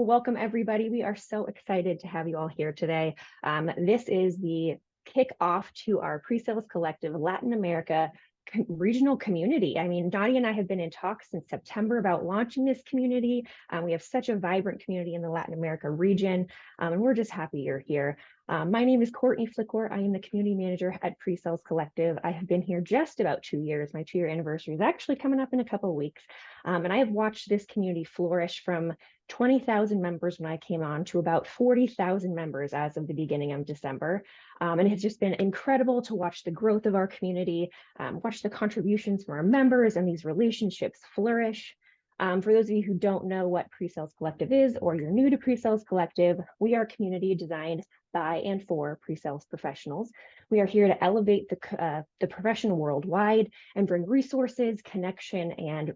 welcome everybody. We are so excited to have you all here today. This is the kickoff to our PresalesCollective Latin America regional community. I mean, Nadia and I have been in talks since September about launching this community. We have such a vibrant community in the Latin America region, and we're just happy you're here. My name is Courtney Flickor. I am the community manager at PresalesCollective. I have been here just about 2 years. My 2-year anniversary is actually coming up in a couple of weeks. And I have watched this community flourish from 20,000 members when I came on to about 40,000 members as of the beginning of December. And it has just been incredible to watch the growth of our community, watch the contributions from our members and these relationships flourish. For those of you who don't know what PresalesCollective is, or you're new to PresalesCollective, we are a community designed by and for pre-sales professionals. We are here to elevate the profession worldwide and bring resources, connection, and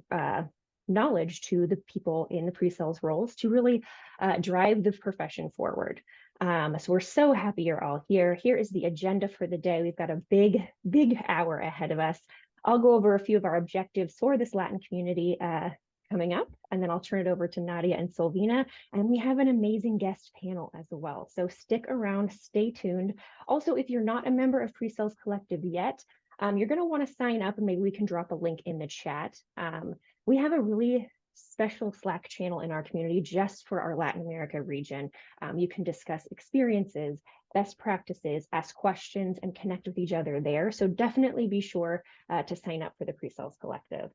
knowledge to the people in the pre-sales roles to really drive the profession forward. So we're so happy you're all here. Here is the agenda for the day. We've got a big hour ahead of us. I'll go over a few of our objectives for this Latin community coming up, and then I'll turn it over to Nadia and Silvina, and we have an amazing guest panel as well. So stick around, stay tuned. Also, if you're not a member of PresalesCollective yet, you're going to want to sign up, and maybe we can drop a link in the chat. We have a really special Slack channel in our community just for our Latin America region. You can discuss experiences, best practices, ask questions, and connect with each other there. So definitely be sure to sign up for the PresalesCollective.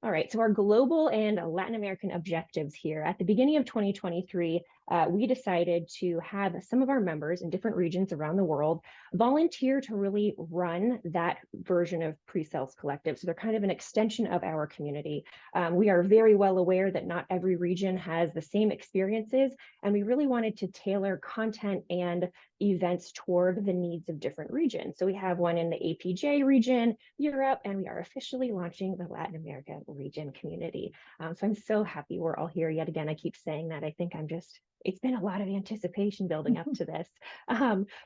All right, so our global and Latin American objectives here. At the beginning of 2023, we decided to have some of our members in different regions around the world volunteer to really run that version of PresalesCollective. So they're kind of an extension of our community. We are very well aware that not every region has the same experiences, and we really wanted to tailor content and events toward the needs of different regions. So we have one in the APJ region, Europe, and we are officially launching the Latin America region community. So I'm so happy we're all here yet again. I keep saying that. I think it's been a lot of anticipation building up to this.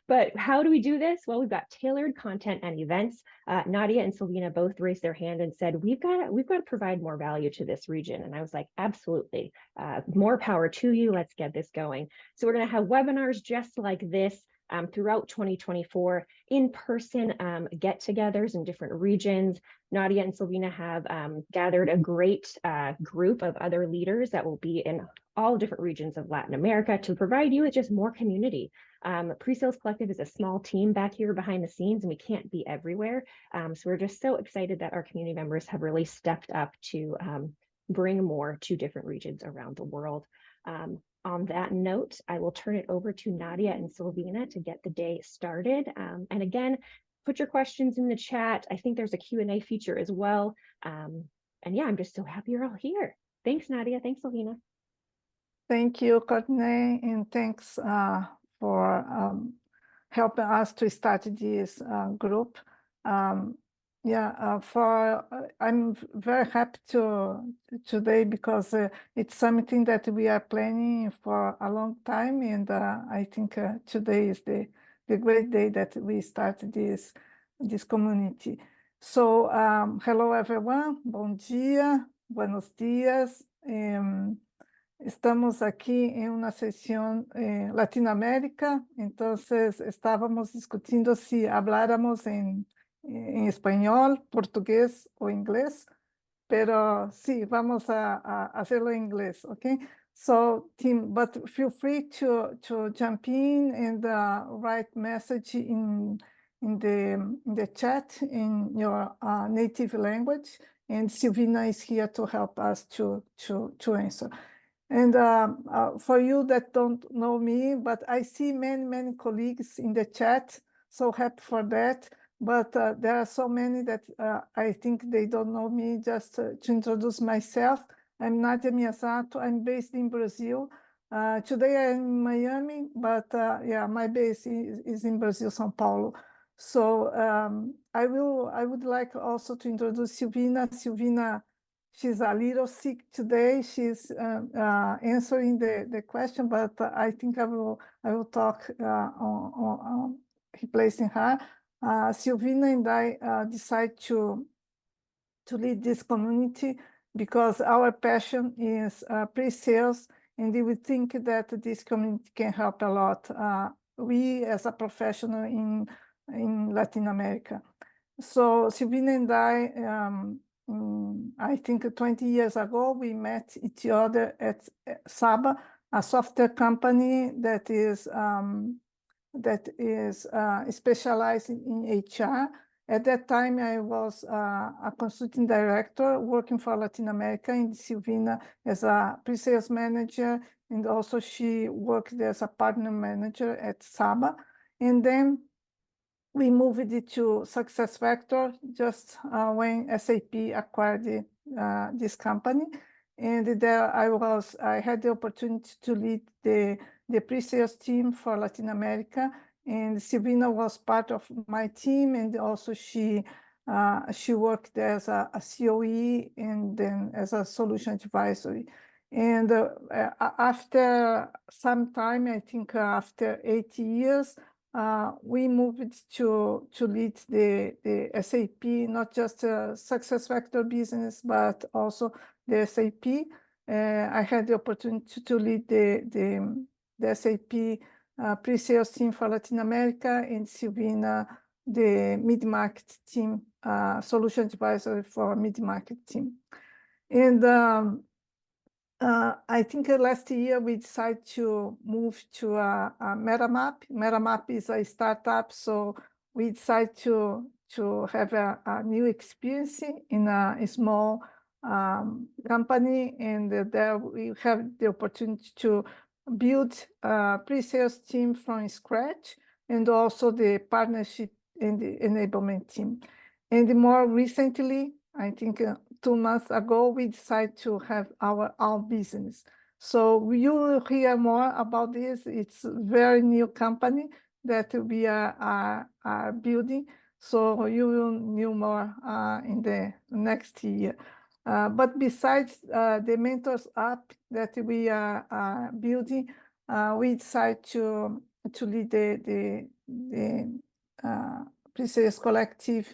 But how do we do this? Well, we've got tailored content and events. Nadia and Silvina both raised their hand and said, we've got to provide more value to this region. And I was like, absolutely, more power to you. Let's get this going. So we're going to have webinars just like this throughout 2024, in-person get-togethers in different regions. Nadia and Silvina have gathered a great group of other leaders that will be in all different regions of Latin America to provide you with just more community. PresalesCollective is a small team back here behind the scenes, and we can't be everywhere. So we're just so excited that our community members have really stepped up to bring more to different regions around the world. On that note, I will turn it over to Nadia and Silvina to get the day started. And again, put your questions in the chat. I think there's a Q&A feature as well. And yeah, I'm just so happy you're all here. Thanks, Nadia. Thanks, Silvina. Thank you, Courtney, and thanks for helping us to start this group. I'm very happy today because it's something that we are planning for a long time, and I think today is the great day that we start this community. So hello everyone, bom dia, buenos dias. Estamos aquí en una sesión Latinoamérica, entonces estábamos discutiendo si habláramos en español, portugués o inglés, pero sí, vamos a hacerlo en inglés, okay? So, team, but feel free to jump in and write message in the chat in your native language, and Silvina is here to help us to answer. And for you that don't know me, but I see many colleagues in the chat, so happy for that. But there are so many that I think they don't know me. Just to introduce myself, I'm Nadia Miyasato. I'm based in Brazil. Today I'm in Miami, but yeah, my base is in Brazil, São Paulo. So I would like also to introduce Silvina. Silvina, she's a little sick today. She's answering the question, but I think I will talk on replacing her. Silvina and I decided to lead this community because our passion is pre-sales and we think that this community can help a lot. We as a professional in Latin America. So Silvina and I think 20 years ago, we met each other at Saba, a software company that is specialized in HR. At that time, I was a consulting director working for Latin America, and Silvina as a pre-sales manager, and also she worked as a partner manager at Saba. And then we moved it to SuccessFactors just when SAP acquired this company. And there I had the opportunity to lead the pre-sales team for Latin America. And Silvina was part of my team, and also she worked as a COE and then as a solution advisory. And after some time, I think after 8 years, we moved to lead the SAP, not just SuccessFactors business, but also the SAP. I had the opportunity to lead the SAP pre-sales team for Latin America, and Silvina, the mid-market team, solution advisor for mid-market team. And I think last year we decided to move to a MetaMap. MetaMap is a startup, so we decided to have a new experience in a small company, and there we have the opportunity to build a pre-sales team from scratch, and also the partnership and the enablement team. And more recently, I think 2 months ago, we decided to have our own business. So you will hear more about this. It's a very new company that we are building. So you will know more in the next year. But besides the Mentors app that we are building, we decided to lead the PresalesCollective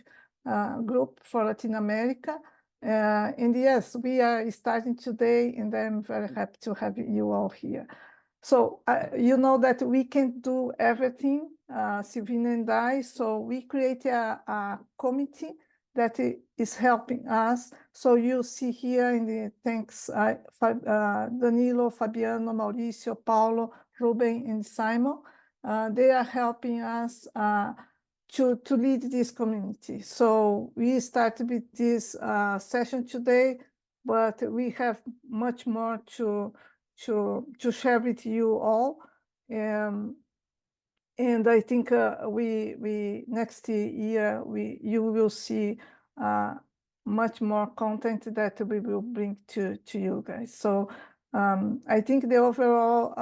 group for Latin America. And yes, we are starting today, and I'm very happy to have you all here. So you know that we can't do everything, Silvina and I, so we create a committee that is helping us. So you see here in the thanks, Danilo, Fabiano, Mauricio, Paulo, Ruben, and Simon. They are helping us to lead this community. So we started with this session today, but we have much more to share with you all. And I think we next year you will see much more content that we will bring to you guys. So I think the overall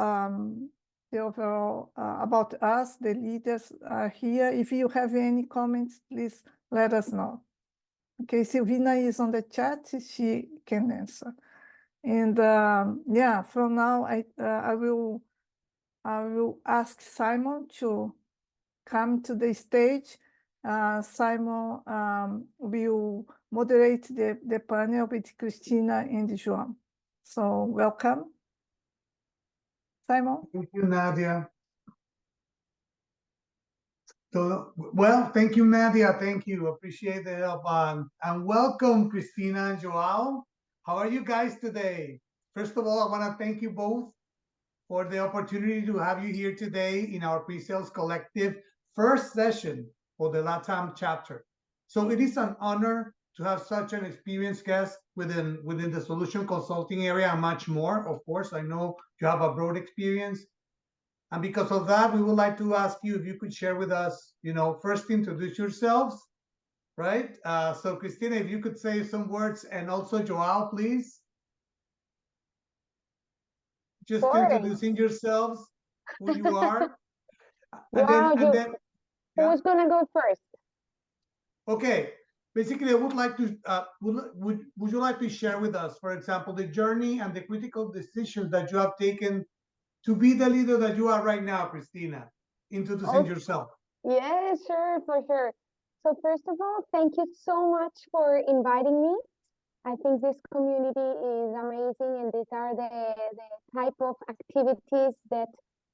about us, the leaders are here. If you have any comments, please let us know. Okay, Silvina is on the chat; she can answer. And yeah, from now I will ask Simon to come to the stage. Simon will moderate the panel with Cristina and João. So welcome, Simon. Thank you, Nadia. So, well, thank you, Nadia. Thank you. Appreciate the help on. And welcome, Cristina and João. How are you guys today? First of all, I want to thank you both for the opportunity to have you here today in our Pre-Sales Collective first session for the LATAM chapter. So it is an honor to have such an experienced guest within the solution consulting area and much more. Of course, I know you have a broad experience. And because of that, we would like to ask you if you could share with us, first introduce yourselves, right? So Cristina, if you could say some words, and also João, please. Just introducing yourselves, who you are. And then who's gonna go first? Okay. Basically, I would like to, would you like to share with us, for example, the journey and the critical decisions that you have taken to be the leader that you are right now, Cristina? Introducing yourself. Yeah, sure, for sure. So first of all, thank you so much for inviting me. I think this community is amazing, and these are the type of activities that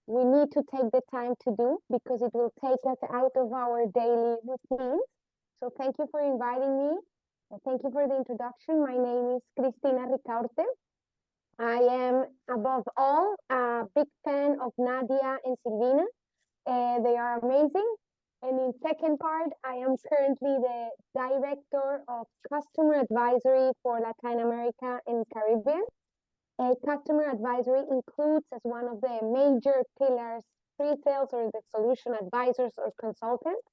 we need to take the time to do because it will take us out of our daily routines. So thank you for inviting me. And thank you for the introduction. My name is Cristina Ricaurte. I am, above all, a big fan of Nadia and Silvina. They are amazing. And in second part, I am currently the Director of Customer Advisory for Latin America and Caribbean. Customer advisory includes as one of the major pillars pre-sales or the solution advisors or consultants.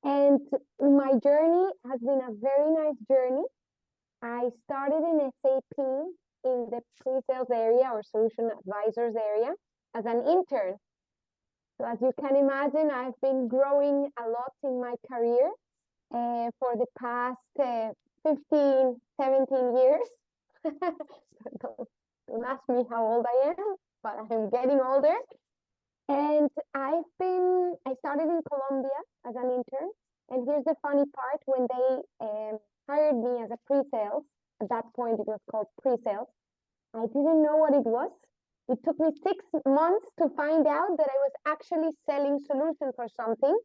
And my journey has been a very nice journey. I started in SAP in the pre-sales area or solution advisors area as an intern. So as you can imagine, I've been growing a lot in my career for the past 15, 17 years. Don't ask me how old I am, but I'm getting older. And I started in Colombia as an intern. And here's the funny part, when they hired me as a pre-sales, at that point it was called pre-sales, I didn't know what it was. It took me 6 months to find out that I was actually selling solutions for something.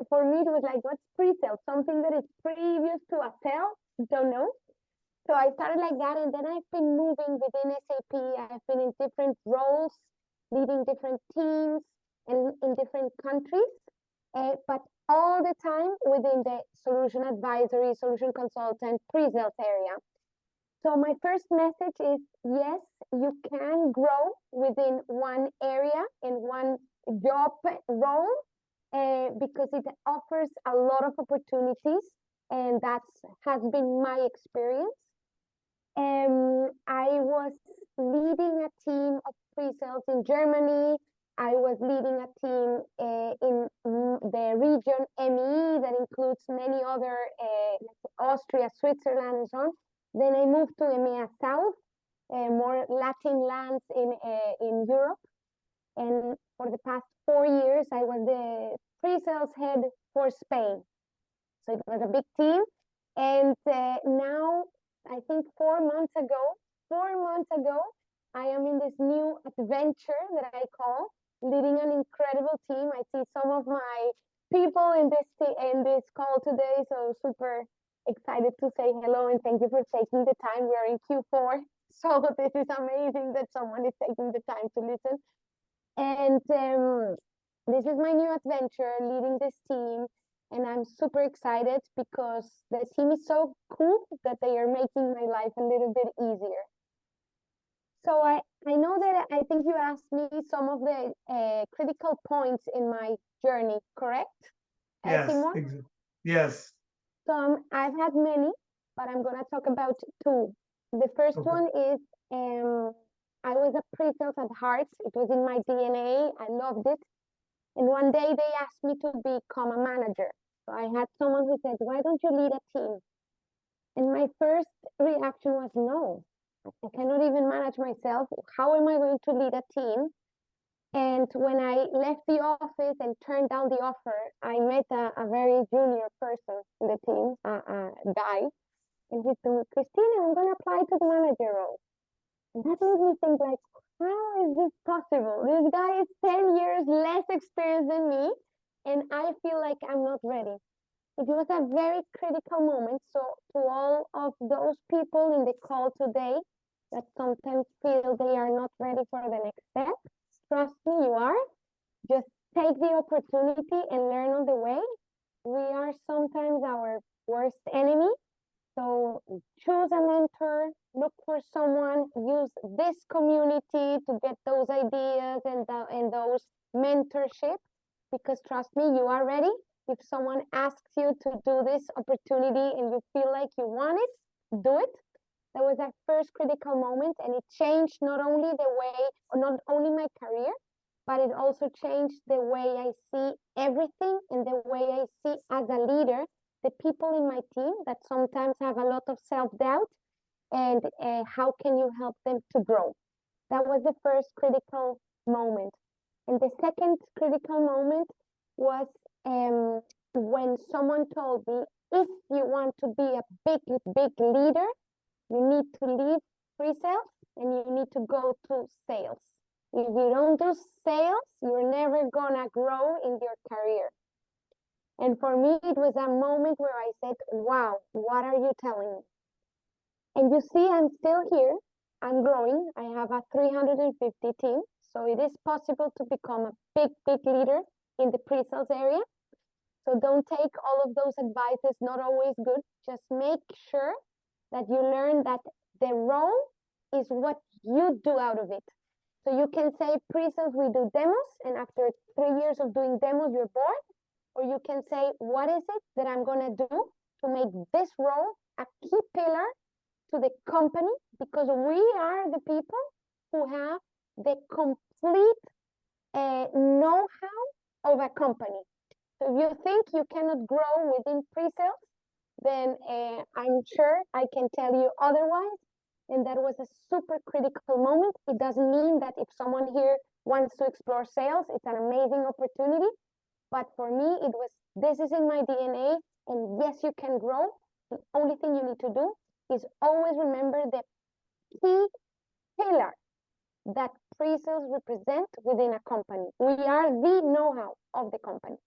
For me, it was like, what's pre-sales? Something that is previous to a sale? Don't know. So I started like that, and then I've been moving within SAP. I've been in different roles, leading different teams and in different countries, but all the time within the solution advisory, solution consultant, pre-sales area. So my first message is, yes, you can grow within one area in one job role because it offers a lot of opportunities, and that has been my experience. I was leading a team of pre-sales in Germany. I was leading a team in the region MEE that includes many other, Austria, Switzerland, and so on. Then I moved to EMEA South, more Latin lands in Europe. And for the past 4 years, I was the pre-sales head for Spain. So it was a big team. And now, I think 4 months ago, I am in this new adventure that I call leading an incredible team. I see some of my people in this call today, so super excited to say hello and thank you for taking the time. We are in Q4, so this is amazing that someone is taking the time to listen. And this is my new adventure, leading this team. And I'm super excited because the team is so cool that they are making my life a little bit easier. So I know that I think you asked me some of the critical points in my journey, correct? Yes, yes. So I've had many, but I'm gonna talk about 2. The first one is I was a pre-sales at heart. It was in my DNA. I loved it. And one day they asked me to become a manager. So I had someone who said, why don't you lead a team? And my first reaction was, no, I cannot even manage myself. How am I going to lead a team? And when I left the office and turned down the offer, I met a very junior person in the team, a guy. And he told me, Cristina, I'm going to apply to the manager role. And that made me think, like, how is this possible? This guy is 10 years less experienced than me, and I feel like I'm not ready. It was a very critical moment. So to all of those people in the call today that sometimes feel they are not ready for the next step, trust me, you are. Just take the opportunity and learn on the way. We are sometimes our worst enemy. So choose a mentor, look for someone, use this community to get those ideas and those mentorship, because trust me, you are ready. If someone asks you to do this opportunity and you feel like you want it, do it. That was that first critical moment, and it changed not only the way, or not only my career, but it also changed the way I see everything and the way I see as a leader the people in my team that sometimes have a lot of self-doubt, and how can you help them to grow? That was the first critical moment. And the second critical moment was when someone told me, if you want to be a big leader, you need to leave pre-sales and you need to go to sales. If you don't do sales, you're never gonna grow in your career. And for me, it was a moment where I said, wow, what are you telling me? And you see, I'm still here. I'm growing. I have a 350 team. So it is possible to become a big leader in the pre-sales area. So don't take all of those advices, not always good. Just make sure that you learn that the role is what you do out of it. So you can say pre-sales, we do demos, and after 3 years of doing demos, you're bored. Or you can say, what is it that I'm gonna do to make this role a key pillar to the company? Because we are the people who have the complete know-how of a company. So if you think you cannot grow within pre-sales, then I'm sure I can tell you otherwise. And that was a super critical moment. It doesn't mean that if someone here wants to explore sales, it's an amazing opportunity. But for me, it was, this is in my DNA, and yes, you can grow. The only thing you need to do is always remember the key pillar that pre-sales represent within a company. We are the know-how of the company.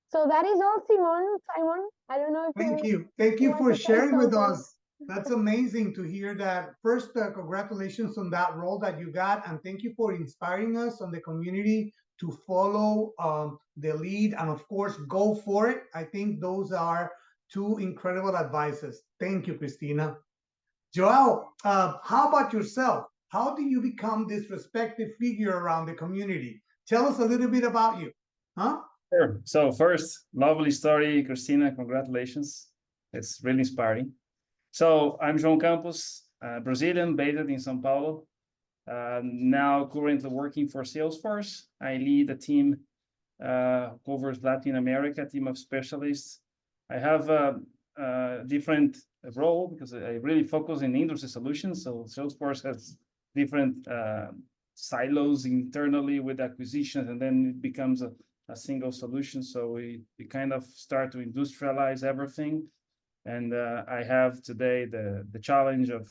So that is all, Simon. I don't know if Thank you. Thank you for want to say sharing with something. us. That's amazing to hear that. First, congratulations on that role that you got, and thank you for inspiring us on the community to follow the lead and, of course, go for it. I think those are two incredible advices. Thank you, Cristina. Joel, how about yourself? How do you become this respected figure around the community? Tell us a little bit about you, huh? Sure. So first, lovely story, Cristina. Congratulations. It's really inspiring. So I'm João Campos, Brazilian, based in São Paulo. Now currently working for Salesforce. I lead a team covers Latin America, team of specialists. I have a different role because I really focus in industry solutions. So Salesforce has different silos internally with acquisitions, and then it becomes a single solution. So we kind of start to industrialize everything. And I have today the challenge of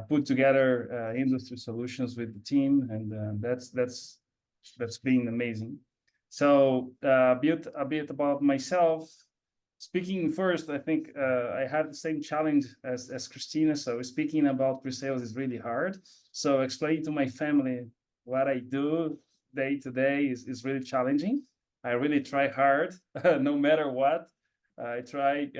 put together industry solutions with the team, and that's been amazing. So a bit about myself. Speaking first, I think I had the same challenge as Cristina. So speaking about pre-sales is really hard. So explaining to my family what I do day to day is really challenging. I really try hard, no matter what. I try,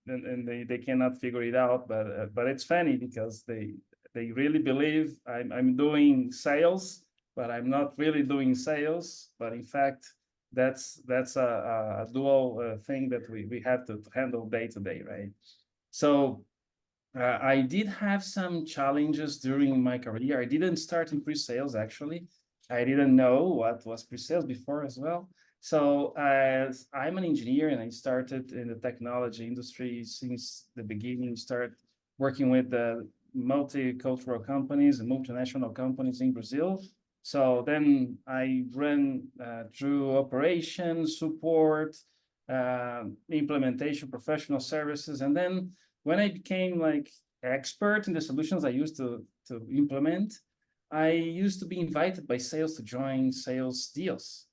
and they cannot figure it out. But it's funny because they really believe I'm doing sales, but I'm not really doing sales. But in fact, that's a dual thing that we have to handle day to day, right? So I did have some challenges during my career. I didn't start in pre-sales, actually. I didn't know what was pre-sales before as well. So I'm an engineer, and I started in the technology industry since the beginning. Started working with the multicultural companies and multinational companies in Brazil. So then I ran through operations, support, implementation, professional services. And then when I became like expert in the solutions I used to implement, I used to be invited by sales to join sales deals,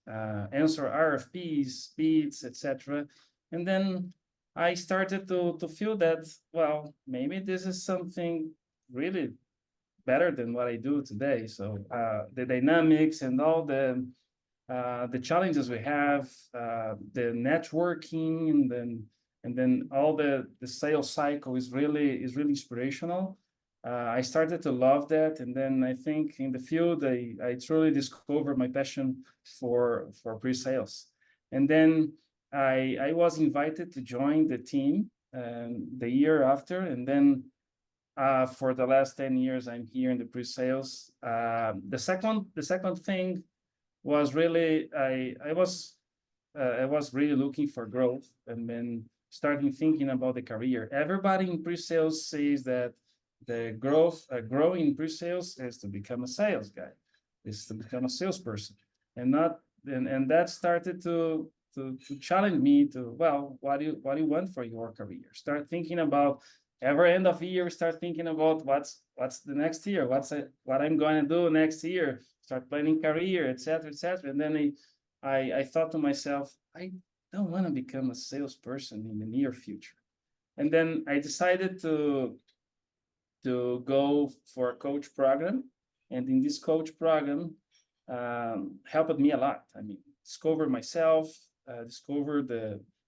answer RFPs, bids, etc. And then I started to feel that, well, maybe this is something really better than what I do today. So the dynamics and all the challenges we have, the networking, and then all the sales cycle is really inspirational. I started to love that, and then I think in the field I truly discovered my passion for pre-sales. And then I was invited to join the team the year after, and then for the last 10 years I'm here in the pre-sales. The second thing was really I was really looking for growth, and then starting thinking about the career. Everybody in pre-sales says that the growing pre-sales is to become a sales guy, is to become a salesperson, and that started to to challenge me to, well, what do you want for your career? Start thinking about every end of year. Start thinking about what's the next year, what I'm going to do next year. Start planning career, etc., etc. And then I thought to myself, I don't want to become a salesperson in the near future. And then I decided to go for a coach program, and in this coach program, helped me a lot. I mean, discover myself, discover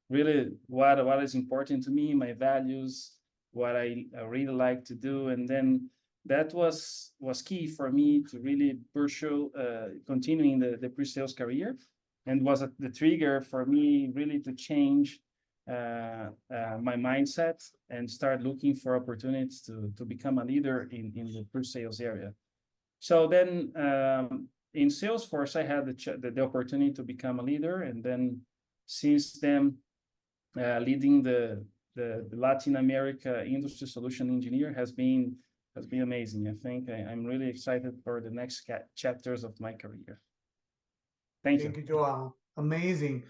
really what is important to me, my values, what I really like to do, and then that was key for me to really pursue continuing the pre-sales career, and was the trigger for me really to change my mindset and start looking for opportunities to become a leader in the pre-sales area. So then in Salesforce, I had the opportunity to become a leader, and then since then, leading the Latin America industry solution engineer has been amazing. I think I'm really excited for the next chapters of my career. Thank you. Thank you, Joao. Amazing.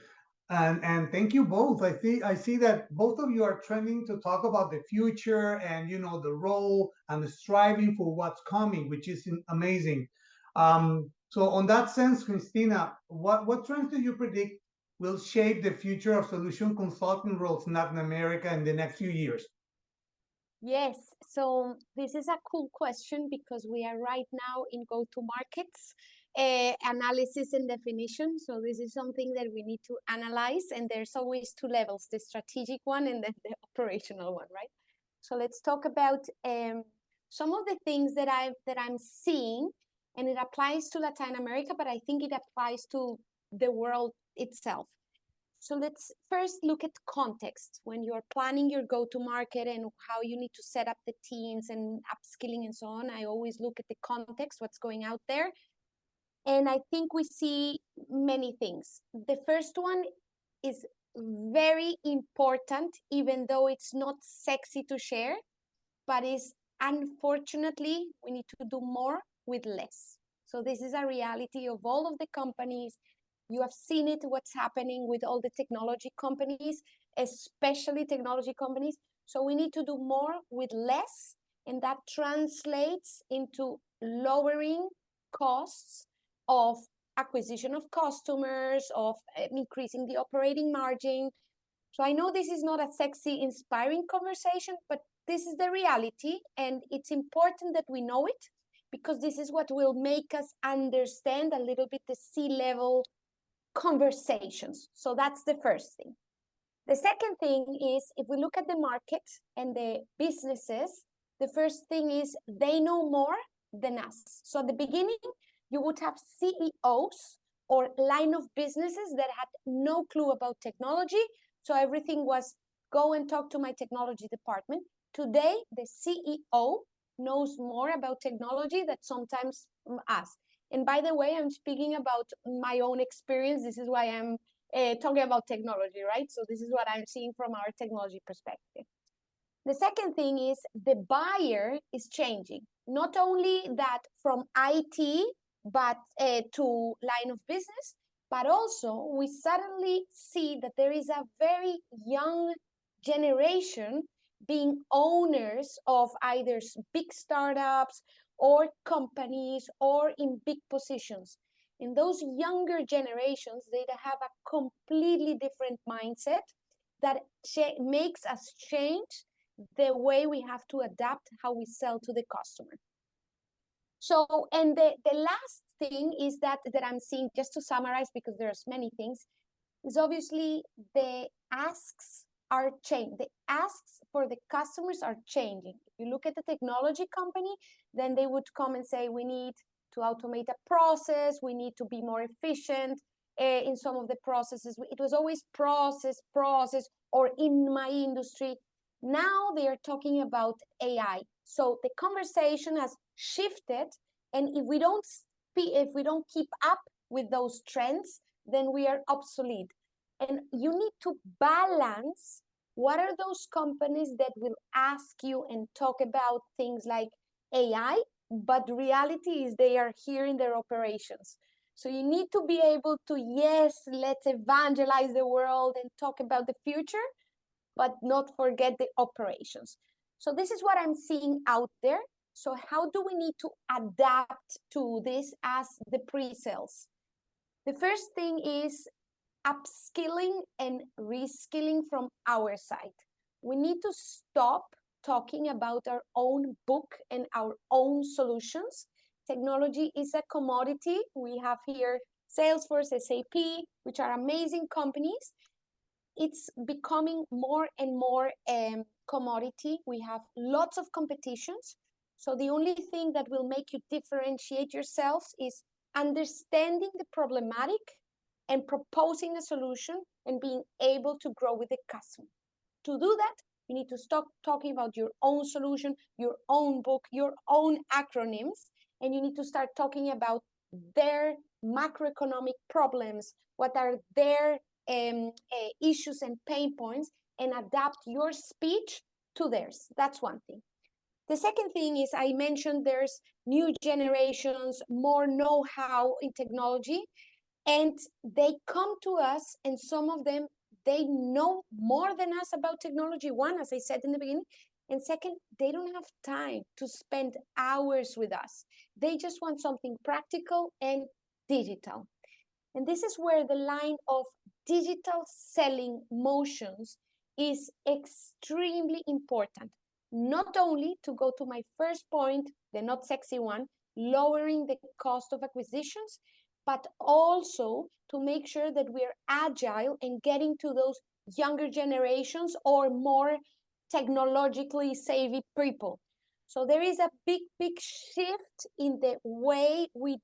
And thank you both. I see that both of you are trending to talk about the future and the role and the striving for what's coming, which is amazing. So on that sense, Christina, what trends do you predict will shape the future of solution consulting roles in Latin America in the next few years? Yes, so this is a cool question because we are right now in go-to-markets analysis and definition. So this is something that we need to analyze, and there's always two levels, the strategic one and then the operational one, right? So let's talk about some of the things that I'm seeing, and it applies to Latin America, but I think it applies to the world itself. So let's first look at context. When you're planning your go-to-market and how you need to set up the teams and upskilling and so on, I always look at the context, what's going out there. And I think we see many things. The first one is very important, even though it's not sexy to share, but is unfortunately, we need to do more with less. So this is a reality of all of the companies. You have seen it, what's happening with all the technology companies, especially technology companies. So we need to do more with less, and that translates into lowering costs of acquisition of customers, of increasing the operating margin. So I know this is not a sexy, inspiring conversation, but this is the reality, and it's important that we know it, because this is what will make us understand a little bit the C-level conversations. So that's the first thing. The second thing is, if we look at the market and the businesses, the first thing is they know more than us. So at the beginning, you would have CEOs or line of businesses that had no clue about technology. So everything was go and talk to my technology department. Today, the CEO knows more about technology than sometimes us. And by the way, I'm speaking about my own experience. This is why I'm talking about technology, right? So this is what I'm seeing from our technology perspective. The second thing is the buyer is changing. Not only that from IT, but to line of business, but also we suddenly see that there is a very young generation being owners of either big startups or companies or in big positions. In those younger generations, they have a completely different mindset that makes us change the way we have to adapt how we sell to the customer. So, and the last thing is that I'm seeing, just to summarize, because there's many things, is obviously the asks are changing. The asks for the customers are changing. If you look at the technology company, then they would come and say, we need to automate a process, we need to be more efficient in some of the processes. It was always process, or in my industry. Now they are talking about AI. So the conversation has shifted, and if we don't keep up with those trends, then we are obsolete. And you need to balance what are those companies that will ask you and talk about things like AI, but the reality is they are here in their operations. So you need to be able to, yes, let's evangelize the world and talk about the future, but not forget the operations. So this is what I'm seeing out there. So how do we need to adapt to this as the pre-sales? The first thing is upskilling and reskilling from our side. We need to stop talking about our own book and our own solutions. Technology is a commodity. We have here Salesforce, SAP, which are amazing companies. It's becoming more and more commodity. We have lots of competitions. So the only thing that will make you differentiate yourselves is understanding the problematic and proposing a solution and being able to grow with the customer. To do that, you need to stop talking about your own solution, your own book, your own acronyms, and you need to start talking about their macroeconomic problems, what are their issues and pain points, and adapt your speech to theirs. That's one thing. The second thing is, I mentioned there's new generations, more know-how in technology, and they come to us, and some of them, they know more than us about technology. One, as I said in the beginning, and second, they don't have time to spend hours with us. They just want something practical and digital. And this is where the line of digital selling motions is extremely important. Not only to go to my first point, the not sexy one, lowering the cost of acquisitions, but also to make sure that we're agile and getting to those younger generations or more technologically savvy people. So there is a big shift in the way we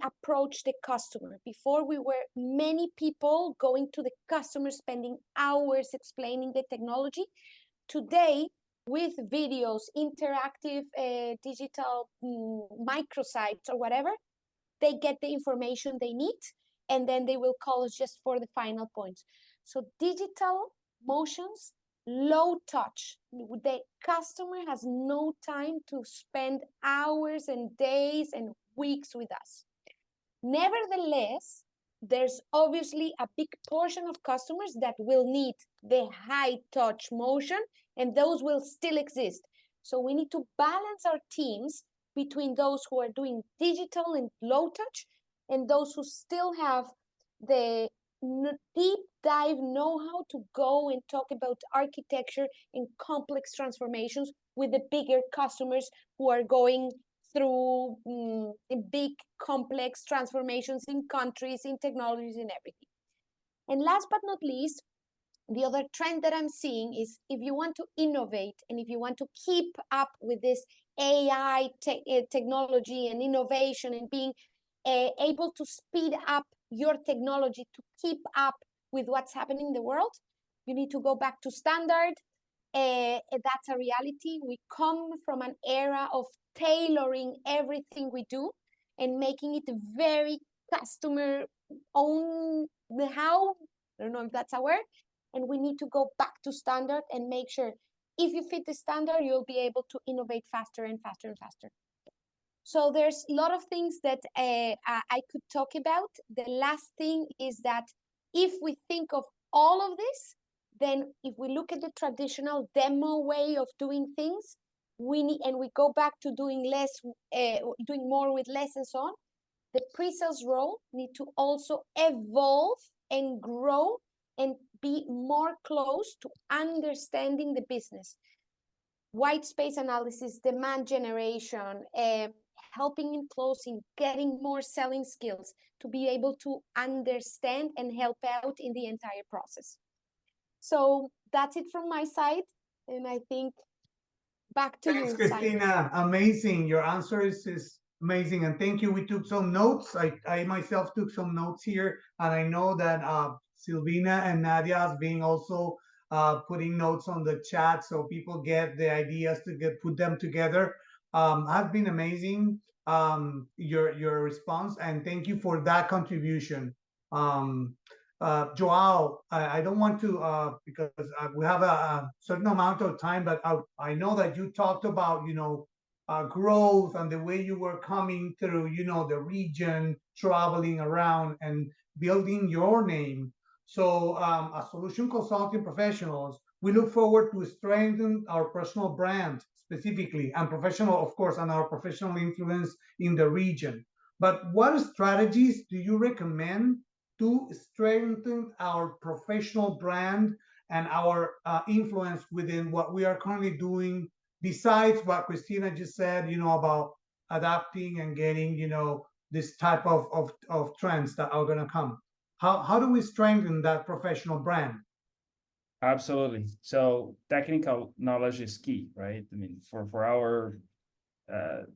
approach the customer. Before, we were many people going to the customer, spending hours explaining the technology. Today, with videos, interactive digital microsites or whatever, they get the information they need, and then they will call us just for the final points. So digital motions, low touch. The customer has no time to spend hours and days and weeks with us. Nevertheless, there's obviously a big portion of customers that will need the high touch motion, and those will still exist. So we need to balance our teams between those who are doing digital and low touch and those who still have the deep dive know-how to go and talk about architecture and complex transformations with the bigger customers who are going through big complex transformations in countries, in technologies, and everything. And last but not least, the other trend that I'm seeing is, if you want to innovate and if you want to keep up with this AI technology and innovation and being able to speed up your technology to keep up with what's happening in the world, you need to go back to standard. That's a reality. We come from an era of tailoring everything we do and making it very customer own, how, I don't know if that's a word, and we need to go back to standard and make sure if you fit the standard, you'll be able to innovate faster and faster and faster. So there's a lot of things that I could talk about. The last thing is that if we think of all of this, then if we look at the traditional demo way of doing things, we go back to doing less, doing more with less and so on, the pre-sales role need to also evolve and grow and be more close to understanding the business. White space analysis, demand generation, helping in closing, getting more selling skills to be able to understand and help out in the entire process. So that's it from my side. And I think back to Thanks, you, Cristina. Simon. Amazing. Your answer is amazing. And thank you. We took some notes. I myself took some notes here. And I know that Silvina and Nadia has been also putting notes on the chat so people get the ideas to put them together. Has been amazing, your response, and thank you for that contribution. Joao, I don't want to, because we have a certain amount of time, but I know that you talked about, growth and the way you were coming through, you know, the region, traveling around and building your name. So as solution consulting professionals, we look forward to strengthen our personal brand specifically and professional, of course, and our professional influence in the region. But what strategies do you recommend to strengthen our professional brand and our influence within what we are currently doing, besides what Christina just said, you know, about adapting and getting, you know, this type of trends that are going to come? How do we strengthen that professional brand? Absolutely. So technical knowledge is key, right? I mean, for our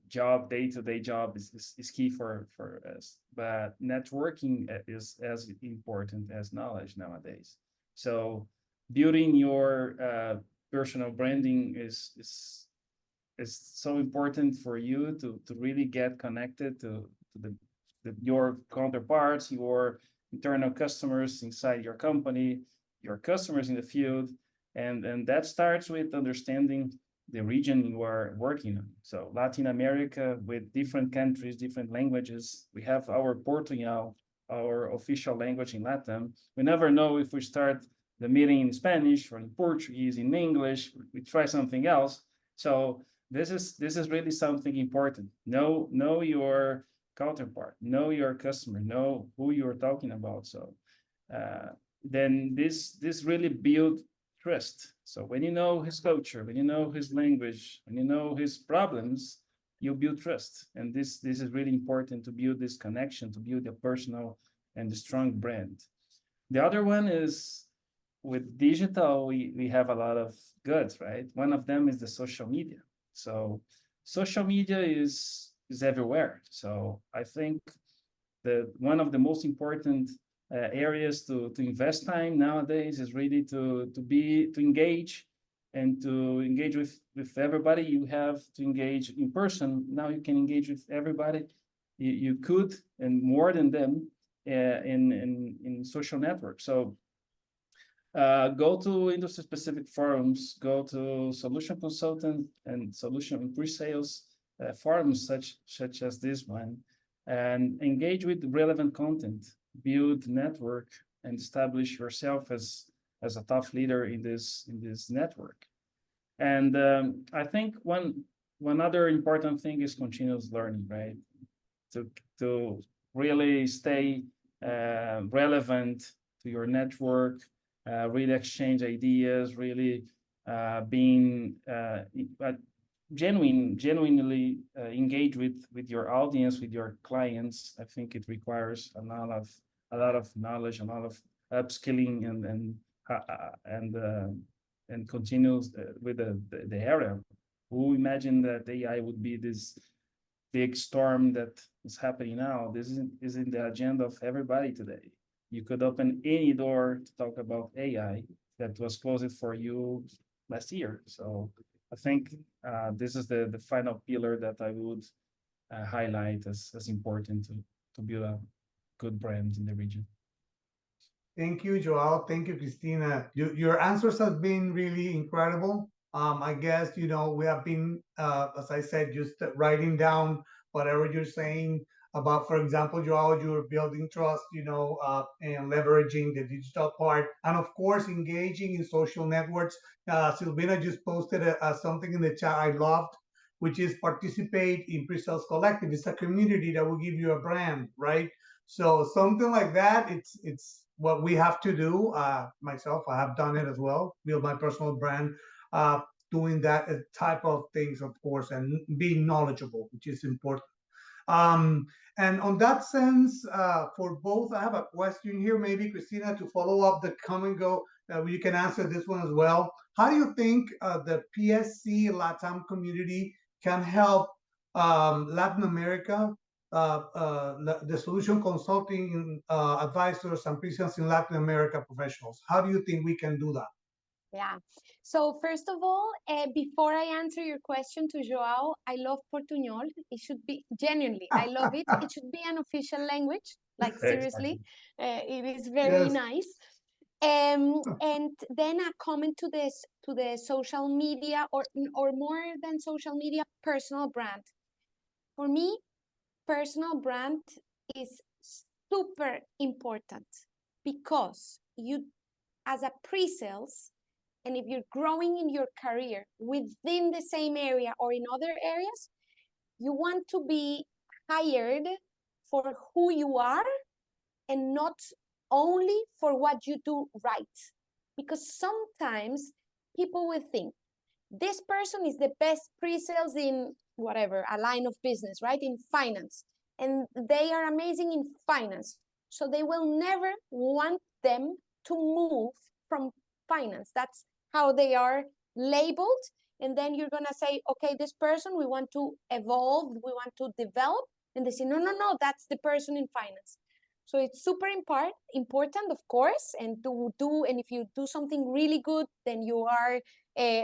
job, day-to-day job is key for us. But networking is as important as knowledge nowadays. So building your personal branding is so important for you to really get connected to your counterparts, your internal customers inside your company, your customers in the field, and that starts with understanding the region you are working on. So Latin America, with different countries, different languages, we have our Portuñol, our official language in LATAM. We never know if we start the meeting in Spanish or in Portuguese, in English, we try something else. So this is really something important. Know your counterpart, know your customer, know who you're talking about. So then this really builds trust. So when you know his culture, when you know his language, when you know his problems, you build trust. And this is really important to build this connection, to build a personal and a strong brand. The other one is with digital, we have a lot of goods, right? One of them is the social media. So social media is everywhere. So I think that one of the most important areas to invest time nowadays is really to engage and to engage with everybody. You have to engage in person. Now you can engage with everybody you could, and more than them in social networks. So go to industry-specific forums, go to solution consultant and solution and pre-sales forums such as this one, and engage with relevant content, build network, and establish yourself as a top leader in this network. And I think one other important thing is continuous learning, right? To really stay relevant to your network, really exchange ideas, really being genuinely engage with your audience, with your clients. I think it requires a lot of knowledge, a lot of upskilling and continues with the area. Who imagined that AI would be this big storm that is happening now? This is in the agenda of everybody today. You could open any door to talk about AI that was closed for you last year. So I think this is the final pillar that I would highlight as important to build a good brand in the region. Thank you, Joao. Thank you, Christina. Your answers have been really incredible. I guess, you know, we have been, as I said, just writing down whatever you're saying about, for example, Joao, you're building trust, you know, and leveraging the digital part, and of course, engaging in social networks. Silvina just posted something in the chat I loved, which is participate in PresalesCollective. It's a community that will give you a brand, right? So something like that, it's what we have to do. Myself, I have done it as well, build my personal brand, doing that type of things, of course, and being knowledgeable, which is important. And on that sense, for both, I have a question here, maybe Christina, to follow up the come and go. You can answer this one as well. How do you think the PSC LATAM community can help Latin America, the solution consulting advisors and pre-sales in Latin America professionals? How do you think we can do that? Yeah. So first of all, before I answer your question to Joao, I love Portuñol. It should be genuinely, I love it. It should be an official language. Like seriously, it is very nice. And then a comment to the social media, or more than social media, personal brand. For me, personal brand is super important, because you, as a pre-sales, and if you're growing in your career within the same area or in other areas, you want to be hired for who you are and not only for what you do right. Because sometimes people will think, this person is the best pre-sales in whatever, a line of business, right? In finance. And they are amazing in finance. So they will never want them to move from finance. That's how they are labeled. And then you're going to say, okay, this person, we want to evolve, we want to develop. And they say, no, no, no, that's the person in finance. So it's super important, of course, and and if you do something really good, then you are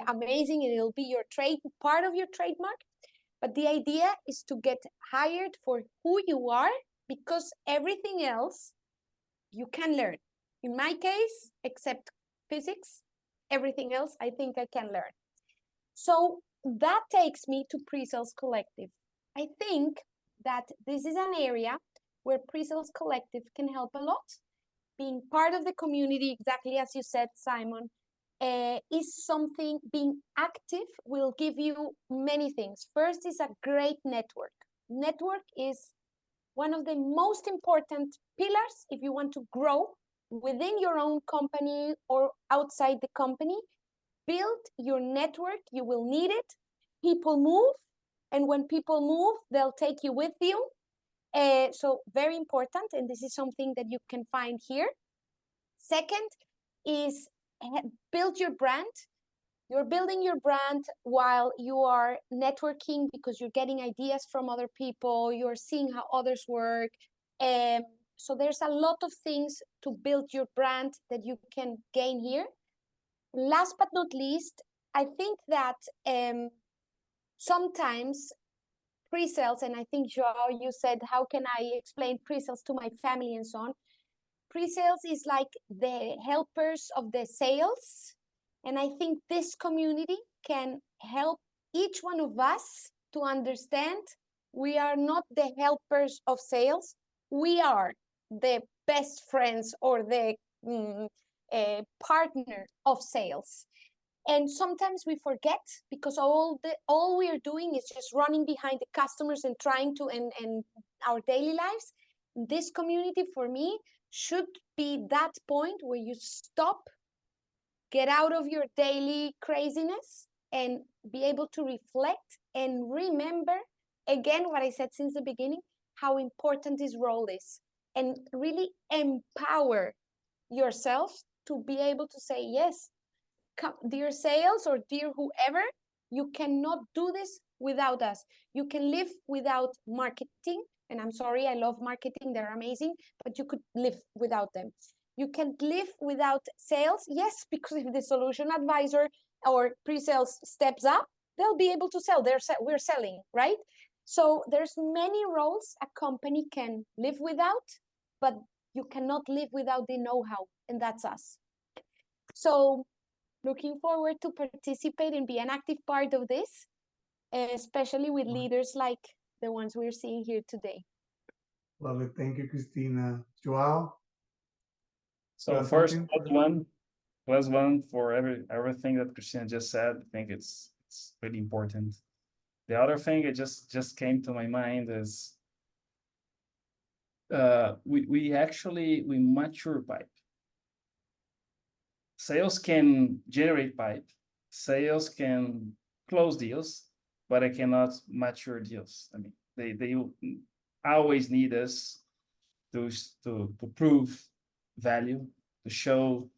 amazing, and it'll be your part of your trademark. But the idea is to get hired for who you are, because everything else you can learn. In my case, except physics, everything else I think I can learn. So that takes me to PresalesCollective. I think that this is an area where PresalesCollective can help a lot. Being part of the community, exactly as you said, Simon, is something. Being active will give you many things. First is a great network. Network is one of the most important pillars if you want to grow within your own company or outside the company. Build your network, you will need it. People move, and when people move, they'll take you with you. So very important, and this is something that you can find here. Second is build your brand. You're building your brand while you are networking, because you're getting ideas from other people, you're seeing how others work. So there's a lot of things to build your brand that you can gain here. Last but not least, I think that sometimes pre-sales, and I think, Joao, you said, how can I explain pre-sales to my family and so on? Pre-sales is like the helpers of the sales. And I think this community can help each one of us to understand we are not the helpers of sales. We are the best friends or the partner of sales. And sometimes we forget, because all we are doing is just running behind the customers and trying to end our daily lives. This community, for me, should be that point where you stop, get out of your daily craziness, and be able to reflect and remember again what I said since the beginning, how important this role is, and really empower yourself to be able to say, yes, dear sales or dear whoever, you cannot do this without us. You can live without marketing, and I'm sorry, I love marketing, they're amazing, but you could live without them. You can live without sales, yes, because if the solution advisor or pre-sales steps up, they'll be able to sell. We're selling, right? So there's many roles a company can live without, but you cannot live without the know-how, and that's us. So looking forward to participate and be an active part of this, especially with leaders like the ones we're seeing here today. Love it. Thank you, Christina. Joao? So first, plus one for everything that Christina just said. I think it's really important. The other thing that just came to my mind is we mature pipe. Sales can generate pipe. Sales can close deals, but I cannot mature deals. I mean, they always need us to prove value, to show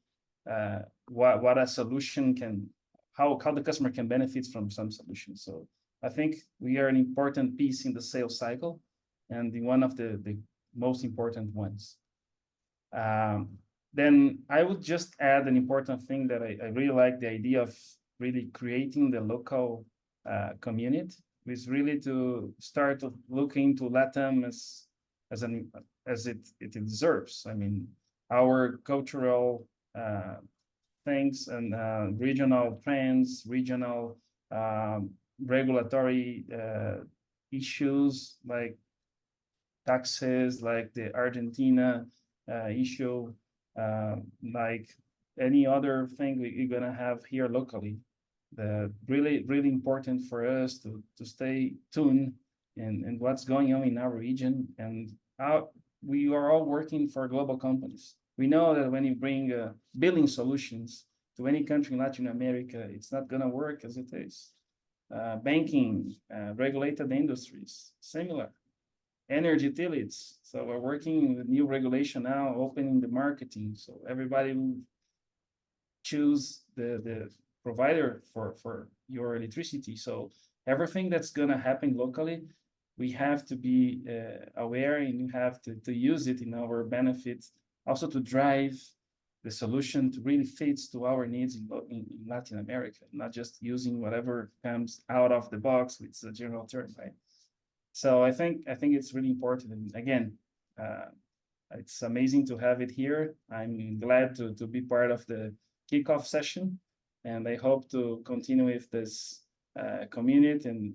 what a solution can, how the customer can benefit from some solution. So I think we are an important piece in the sales cycle, and one of the most important ones. Then I would just add an important thing that I really like, the idea of really creating the local community, is really to start looking to LATAM as it deserves. I mean, our cultural things and regional trends, regional regulatory issues like taxes, like the Argentina issue, like any other thing we're gonna have here locally. Really important for us to stay tuned in what's going on in our region, and we are all working for global companies. We know that when you bring billing solutions to any country in Latin America, it's not gonna work as it is. Banking, regulated industries, similar. Energy utilities. So we're working with new regulation now, opening the marketing. So everybody will choose the provider for your electricity. So everything that's gonna happen locally, we have to be aware, and you have to use it in our benefits, also to drive the solution to really fits to our needs in Latin America, not just using whatever comes out of the box, which is a general term, right? So I think it's really important. And again, it's amazing to have it here. I'm glad to be part of the kickoff session, and I hope to continue with this community and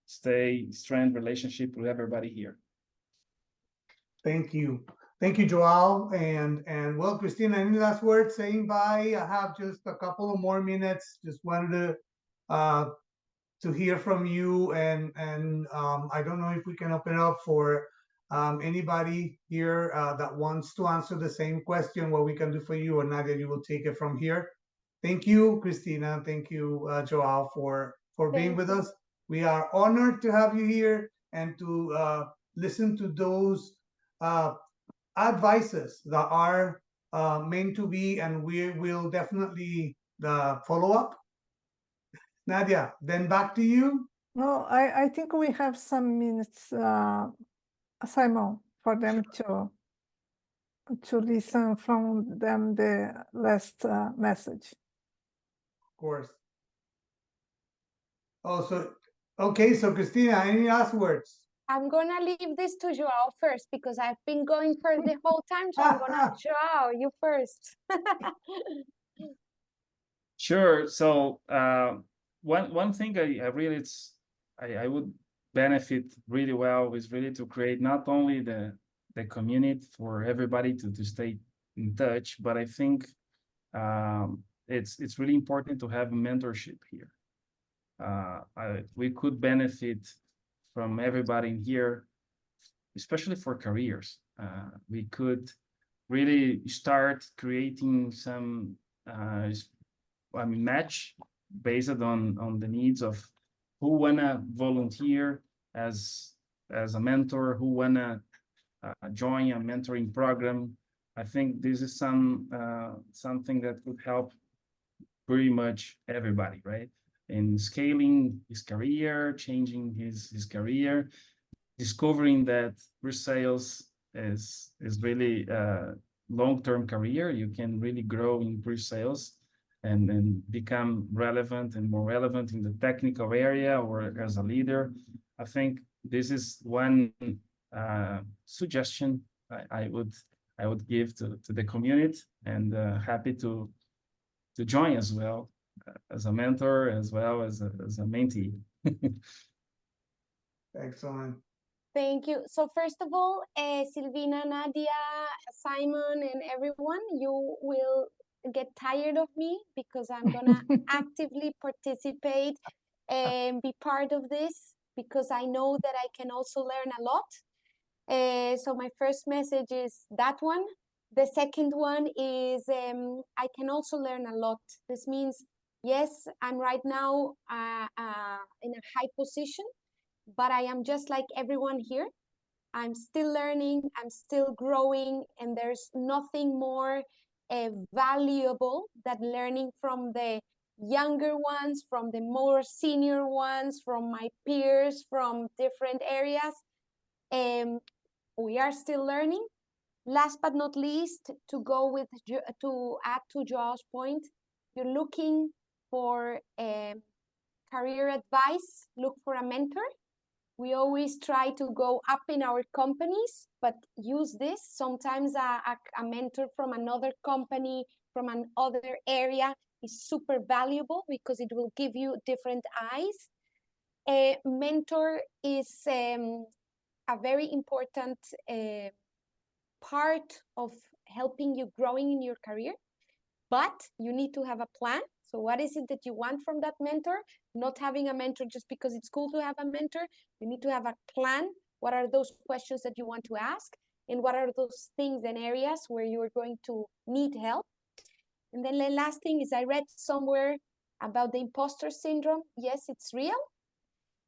strengthen relationship with everybody here. Thank you. Thank you, Joao. And well, Christina, any last words saying bye? I have just a couple of more minutes. Just wanted to hear from you, and I don't know if we can open it up for anybody here that wants to answer the same question, what we can do for you, or Nadia, you will take it from here. Thank you, Christina. Thank you, Joao, for being with us. We are honored to have you here and to listen to those advices that are meant to be, and we will definitely follow up. Nadia, then back to you. No, I think we have some minutes, Simon, for them to listen from them the last message. Of course. Oh, so okay, so Christina, any last words? I'm gonna leave this to Joao first because I've been going first the whole time, so I'm gonna Joao, you first. Sure. So one thing I would benefit really well is really to create not only the community for everybody to stay in touch, but I think it's really important to have mentorship here. We could benefit from everybody in here, especially for careers. We could really start creating some match based on the needs of who wanna volunteer as a mentor, who wanna join a mentoring program. I think this is something that could help pretty much everybody, right? In scaling his career, changing his career, discovering that pre-sales is really a long-term career. You can really grow in pre-sales and become relevant and more relevant in the technical area or as a leader. I think this is one suggestion I would give to the community, and happy to join as well as a mentor as well as a mentee. Excellent. Thank you. So first of all, Silvina, Nadia, Simon, and everyone, you will get tired of me because I'm gonna actively participate and be part of this, because I know that I can also learn a lot. So my first message is that one. The second one is I can also learn a lot. This means, yes, I'm right now in a high position, but I am just like everyone here. I'm still learning, I'm still growing, and there's nothing more valuable than learning from the younger ones, from the more senior ones, from my peers, from different areas. We are still learning. Last but not least, to add to Joao's point, you're looking for career advice, look for a mentor. We always try to go up in our companies, but use this. Sometimes a mentor from another company, from another area is super valuable because it will give you different eyes. A mentor is a very important part of helping you growing in your career, but you need to have a plan. So what is it that you want from that mentor? Not having a mentor just because it's cool to have a mentor. You need to have a plan. What are those questions that you want to ask? And what are those things and areas where you are going to need help? And then the last thing is I read somewhere about the imposter syndrome. Yes, it's real.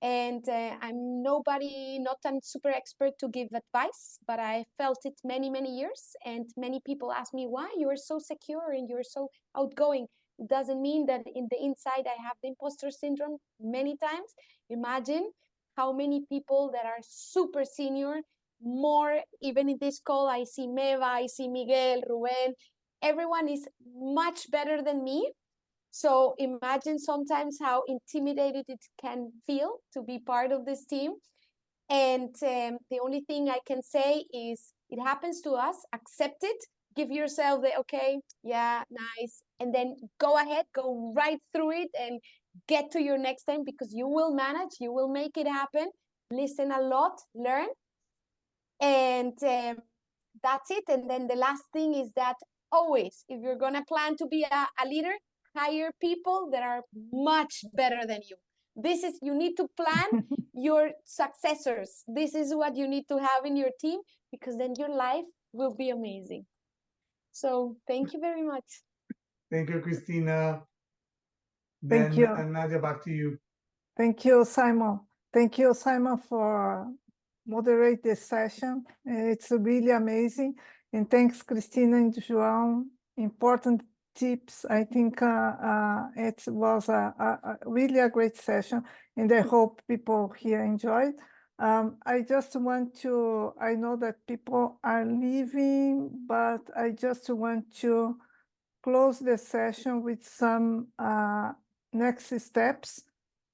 And I'm not a super expert to give advice, but I felt it many, many years. And many people ask me why you are so secure and you're so outgoing. It doesn't mean that in the inside I have the imposter syndrome many times. Imagine how many people that are super senior, more even in this call, I see Meva, I see Miguel, Ruben, everyone is much better than me. So imagine sometimes how intimidated it can feel to be part of this team. And the only thing I can say is it happens to us, accept it, give yourself the, okay, yeah, nice. And then go ahead, go right through it and get to your next time because you will manage, you will make it happen. Listen a lot, learn. And that's it. And then the last thing is that always, if you're going to plan to be a leader, hire people that are much better than you. You need to plan your successors. This is what you need to have in your team because then your life will be amazing. So thank you very much. Thank you, Christina. Thank you. And Nadia, back to you. Thank you, Simon. Thank you, Simon, for moderate this session. It's really amazing. And thanks, Christina and João. Important tips. I think it was really a great session, and I hope people here enjoyed. I just want to, I know that people are leaving, but I just want to close the session with some next steps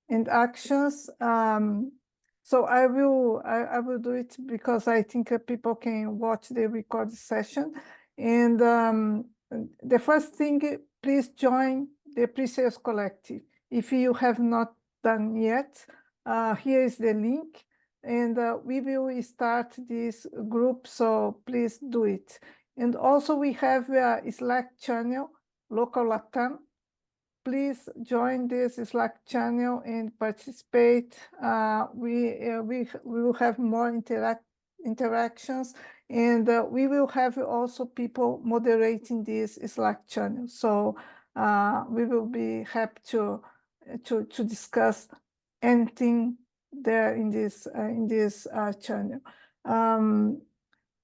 and actions. So I will do it because I think people can watch the recorded session. And the first thing, please join the PreSales Collective. If you have not done yet, here is the link. And we will start this group, so please do it. And also we have a Slack channel, Local LATAM. Please join this Slack channel and participate. We will have more interactions, and we will have also people moderating this Slack channel. So we will be happy to discuss anything there in this channel.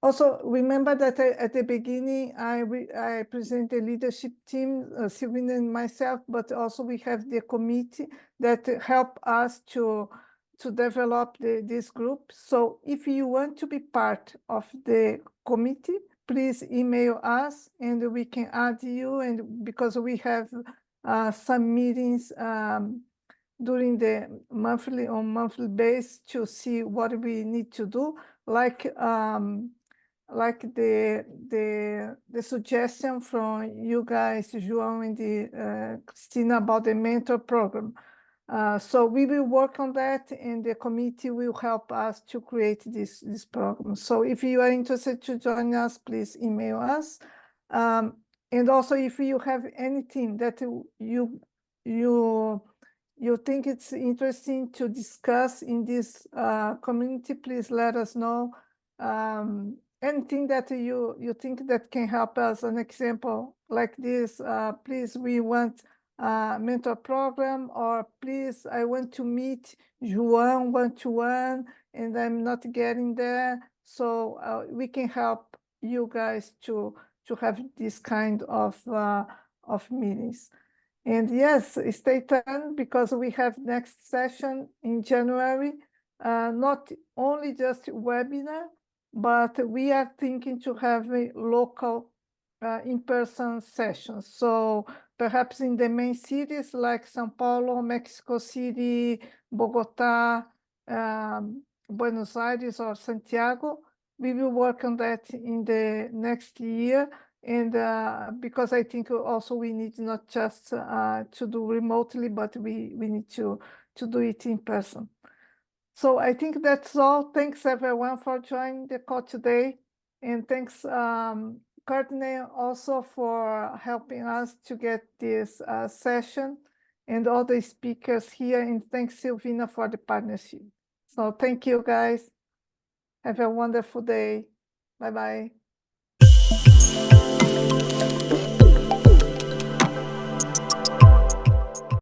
Also, remember that at the beginning, I present the leadership team, Sylvina and myself, but also we have the committee that help us to develop this group. So if you want to be part of the committee, please email us and we can add you. And because we have some meetings during the monthly basis to see what we need to do, like the suggestion from you guys, João and Christina, about the mentor program. So we will work on that, and the committee will help us to create this program. So if you are interested to join us, please email us. And also, if you have anything that you think it's interesting to discuss in this community, please let us know. Anything that you think that can help us, an example like this, please, we want a mentor program, or please, I want to meet João one-to-one and I'm not getting there. So we can help you guys to have this kind of meetings. And yes, stay tuned because we have next session in January, not only just webinar, but we are thinking to have a local in-person sessions. So perhaps in the main cities like São Paulo, Mexico City, Bogota, Buenos Aires or Santiago, we will work on that in the next year. And because I think also we need not just to do remotely, but we need to do it in person. So I think that's all. Thanks everyone for joining the call today. And thanks Courtney also for helping us to get this session and all the speakers here. And thanks Silvina for the partnership. So thank you guys. Have a wonderful day. Bye-bye.